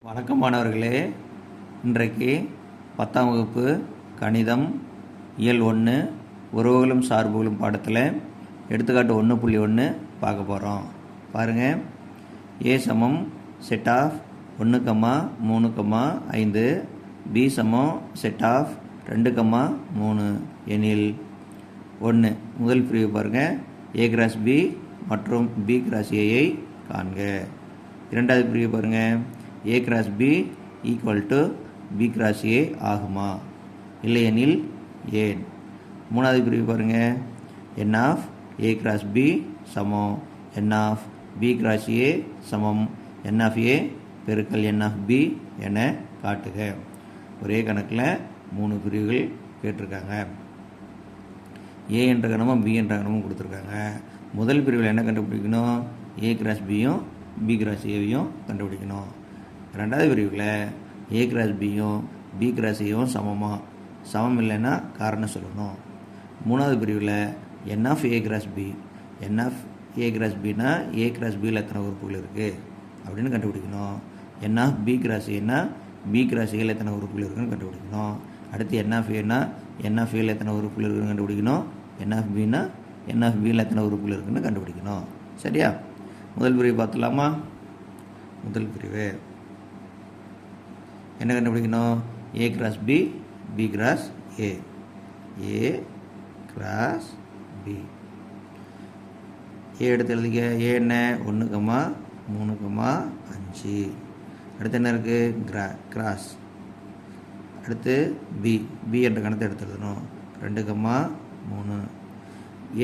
வணக்கம் மாணவர்களே, இன்றைக்கு 10ஆம் வகுப்பு கணிதம் இயல் 1 உறவுகளும் சார்புகளும் பாடத்தில் எடுத்துக்காட்டு 1.1 பார்க்க போகிறோம். பாருங்கள், ஏ சமம் செட் ஆஃப் 1,3,5 பி சமம் செட் ஆஃப் 2,3 எனில் 1 முதல் பிரிவு பாருங்கள், ஏ கிராஸ் பி மற்றும் பி கிராஸ் ஏயை காண்க. இரண்டாவது பிரிவு பாருங்கள், A cross B equal to B cross A ஆகுமா, இல்லையெனில் ஏன். மூணாவது பிரிவு பாருங்கள், n of A cross B சமம் n of B cross A சமம் என் ஆஃப் ஏ பெருக்கல் என் ஆஃப் பி என காட்டுக. ஒரே கணக்கில் 3 பிரிவுகள் கேட்டிருக்காங்க. ஏ என்ற கணமும் பி என்ற கணமும் கொடுத்துருக்காங்க. முதல் பிரிவில் என்ன கண்டுபிடிக்கணும், ஏ கிராஸ் பியும் பி கிராஸ் ஏவையும் கண்டுபிடிக்கணும். ரெண்டாவது பிரிவில் ஏ கிராஸ் பியும் பி கிராஸ் ஏவும் சமம் இல்லைன்னா காரணம் சொல்லணும். மூணாவது பிரிவில் n of A cross B, n of A cross பின்னா ஏ கிராஸ் பியில் எத்தனை உறுப்புகள் இருக்குது அப்படின்னு கண்டுபிடிக்கணும். என் ஆஃப் பி கிராஸ் ஏன்னா பி கிராஸ் ஏல எத்தனை உறுப்புகள் இருக்குன்னு கண்டுபிடிக்கணும். அடுத்து என் ஆஃப் ஏன்னா என் ஆஃப் ஏல எத்தனை உறுப்புகள் இருக்குன்னு கண்டுபிடிக்கணும். என் ஆஃப் பின்னா என் ஆஃப் பியில் எத்தனை உறுப்புகள் இருக்குன்னு கண்டுபிடிக்கணும். சரியா? முதல் பிரிவு பார்த்துலாமா? முதல் பிரிவு என்ன கண்டுபிடிக்கணும், A cross B B cross A, A cross B. A எடுத்து எழுதிக்க. ஏ என்ன, 1,3,5. அடுத்து என்ன இருக்குது, கிராஸ். அடுத்து பி, பி என்ற கணத்தை எடுத்து எழுதணும், 2,3.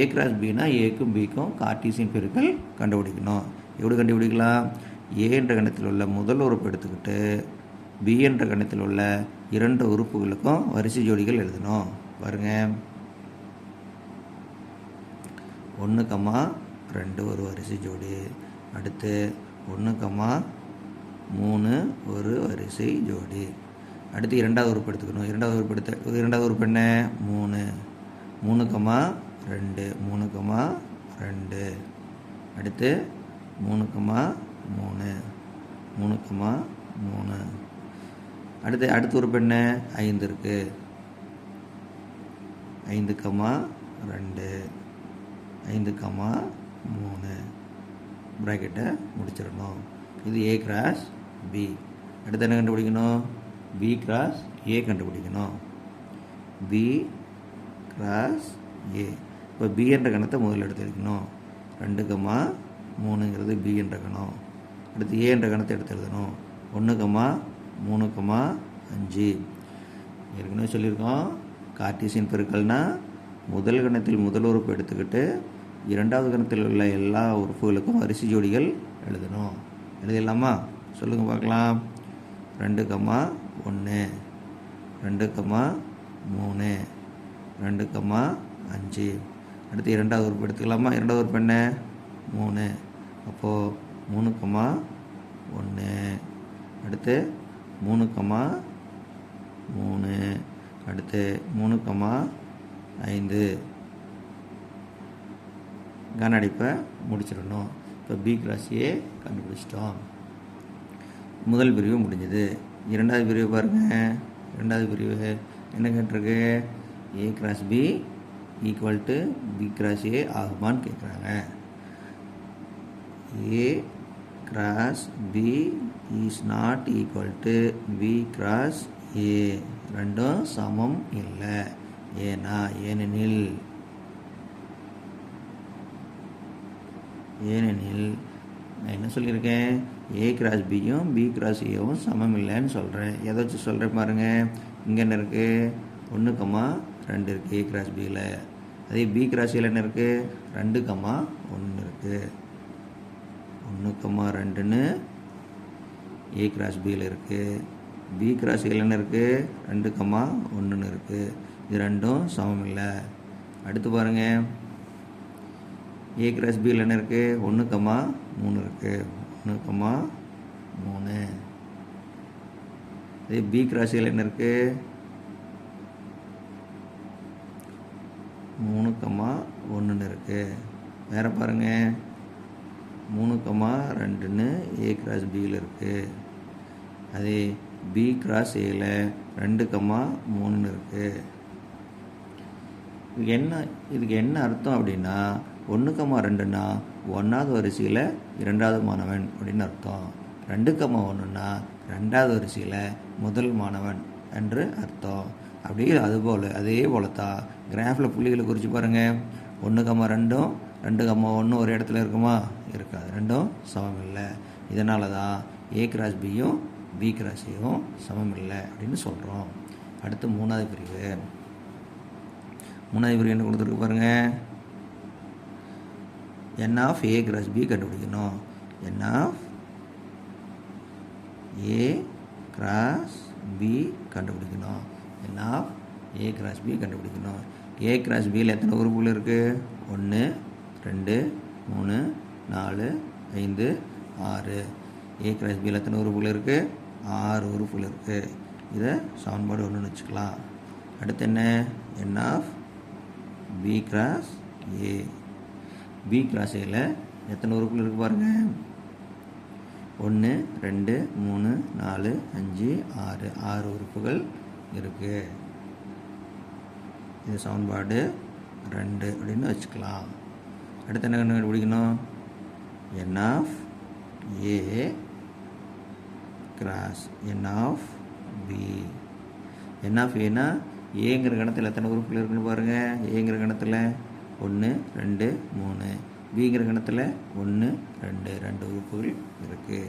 ஏ கிராஸ் பின்னா ஏக்கும் பிக்கும் கார்ட்டீசியன் பெருக்கல் கண்டுபிடிக்கணும். எப்படி கண்டுபிடிக்கலாம், ஏ என்ற கணத்தில் உள்ள முதல் உறுப்பு எடுத்துக்கிட்டு பி என்ற கணத்தில் உள்ள 2 உறுப்புகளுக்கும் வரிசை ஜோடிகள் எழுதணும். பாருங்கள், 1,2 ஒரு வரிசை ஜோடி, அடுத்து 1,3 ஒரு வரிசை ஜோடி. அடுத்து இரண்டாவது உறுப்பு எடுத்துக்கணும். இரண்டாவது உறுப்பு என்ன, 3, 3,2 3,2. அடுத்து 3,3 3,3. அடுத்த உறுப்பு என்ன, 5 இருக்குது, 5,2 5,3 ப்ராக்கெட்டை முடிச்சிடணும். இது ஏ கிராஸ் பி. அடுத்து என்ன கண்டுபிடிக்கணும், பி கிராஸ் ஏ கண்டுபிடிக்கணும். B cross A. இப்போ பி என்ற கணத்தை முதல்ல எடுத்து எழுதணும். 2,3ங்கிறது பி என்ற கணம். அடுத்து ஏ என்ற கணத்தை எடுத்து எழுதணும், 1,3,5. ஏற்கனவே சொல்லியிருக்கோம், கார்ட்டீசியன் பெருக்கல்னா முதல் கணத்தில் முதல் உறுப்பு எடுத்துக்கிட்டு இரண்டாவது கணத்தில் உள்ள எல்லா உறுப்புகளுக்கும் வரிசை ஜோடிகள் எழுதணும். எழுதிடலாமா? சொல்லுங்கள் பார்க்கலாம். 2,1 2,3 2,5. அடுத்து இரண்டாவது உறுப்பு எடுத்துக்கலாமா? இரண்டாவது உறுப்பு என்ன, 3. அப்போது 3,1. அடுத்து 3,3. அடுத்து 3,5. கன அடிப்பை முடிச்சிடணும். இப்போ பி கிராஸ் ஏ கண்டுபிடிச்சிட்டோம். முதல் பிரிவு முடிஞ்சது. இரண்டாவது பிரிவு பாருங்கள். இரண்டாவது பிரிவு என்ன கேட்டிருக்கு, A cross B equal to B cross A ஆகுமான்னு கேட்குறாங்க. A cross B is not equal to B cross A. ரெண்டும் சமம் இல்லை. ஏனெனில் நான் என்ன சொல்லியிருக்கேன், ஏ கிராஸ் பியும் பி கிராஸ் ஏவும் சமம் இல்லைன்னு சொல்கிறேன். எதை வச்சு சொல்கிறேன் பாருங்கள். இங்கே என்ன இருக்குது, 1,2 இருக்குது ஏ கிராஸ் பியில். அதே பி கிராஸ் ஏல என்ன இருக்குது, 2,1 இருக்குது. 1,2ன்னு ஏ கிராஸ் பியில் இருக்குது. பி கிராஸ் ஏல என்ன இருக்குது, 2,1ன்னு இருக்குது. இது ரெண்டும் சமம் இல்லை. அடுத்து பாருங்கள், ஏ கிராஸ் பியில் என்ன இருக்குது, 1,3 இருக்குது. 1,3. அதே பி கிராஸ் ஏல என்ன இருக்குது, 3,1ன்னு இருக்குது. வேறு பாருங்கள், 3,2ன்னு ஏ கிராஸ் பியில் இருக்குது. அதே பி கிராஸ் ஏல 2,3 இருக்குது. இதுக்கு என்ன அர்த்தம் அப்படின்னா 1,2னா 1வது வரிசையில் 2வது மாணவன் அப்படின்னு அர்த்தம். 2,1னா 2வது வரிசையில் முதல் மாணவன் என்று அர்த்தம். அப்படியே அதே போல தான் கிராஃபில் புள்ளிகளை குறித்து பாருங்கள். 1,2ம் 2,1 ஒரு இடத்துல இருக்குமா? இருக்காது. ரெண்டும் சமம் இல்லை. இதனால தான் ஏ கிராஸ் பியும் பி கிராஸ் ஏயும் சமம் இல்லை அப்படின்னு சொல்கிறோம். அடுத்து மூணாவது பிரிவு என்ன கொடுத்துருக்கு பாருங்கள். n of A cross B கண்டுபிடிக்கணும். n of A cross B கண்டுபிடிக்கணும். n of A cross B கண்டுபிடிக்கணும். ஏ கிராஸ் பியில் எத்தனை உறுப்புகள் இருக்குது? 1 2 3 4 5 6. ஏ கிராஸ் பியில் எத்தனை உறுப்புகள் இருக்குது? 6 உறுப்புகள் இருக்குது. இதை சமன்பாடு 1ன்னு வச்சுக்கலாம். அடுத்து என்ன? n of B cross A. B cross ஏல எத்தனை உறுப்புகள் இருக்குது பாருங்கள். 1 2 3 4 5 6. 6 உறுப்புகள் இருக்குது. இது சமன்பாடு 2 அப்படின்னு வச்சுக்கலாம். அடுத்து என்ன கண்டுபிடிக்கணும்? n of A cross n of B. n of ஏனா ஏங்கிற கணத்தில் எத்தனை உறுப்புகள் இருக்குன்னு பாருங்கள். ஏங்கிற கணத்தில் 1 2 3. பிங்கிற கணத்தில் 1 2 2 உறுப்புகள் இருக்குது.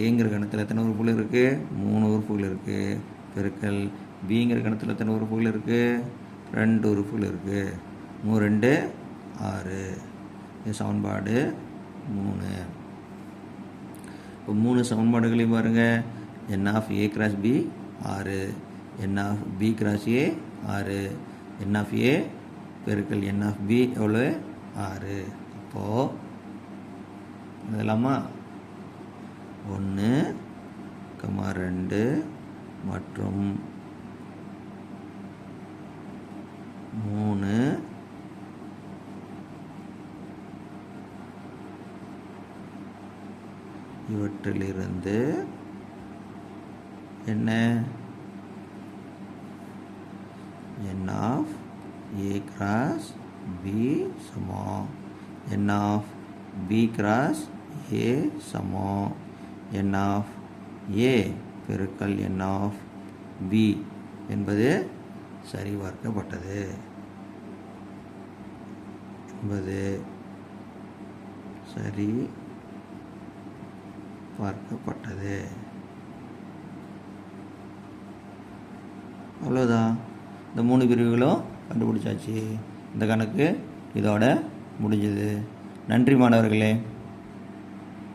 ஏங்கிற கணத்தில் எத்தனை உறுப்புகள் இருக்குது? 3 உறுப்புகள் இருக்குது. பெருக்கல் பிங்கிற கணத்தில் எத்தனை உறுப்புகள் இருக்குது? 2 உறுப்புகள் இருக்குது. 3 2 6. இது சமன்பாடு 3. இப்போ 3 சமன்பாடுகளையும் பாருங்கள். n of A cross B 6, n of B cross A 6, n of A பெருக்கல் n ஆஃப் பி எவ்வளோ? 6. அப்போது இதெல்லாமா 1, 2 மற்றும் 3 இவற்றிலிருந்து என்ன? n of A cross B சமம் n of B cross A சமம் n ஆஃப் ஏ பெருக்கல் n ஆஃப் பி என்பது சரிபார்க்கப்பட்டது. சரி பார்க்கப்பட்டது. அவ்வளோதான். இந்த 3 பிரிவுகளும் கண்டுபிடிச்சாச்சு. இந்த கணக்கு இதோட முடிஞ்சது. நன்றி மாணவர்களே.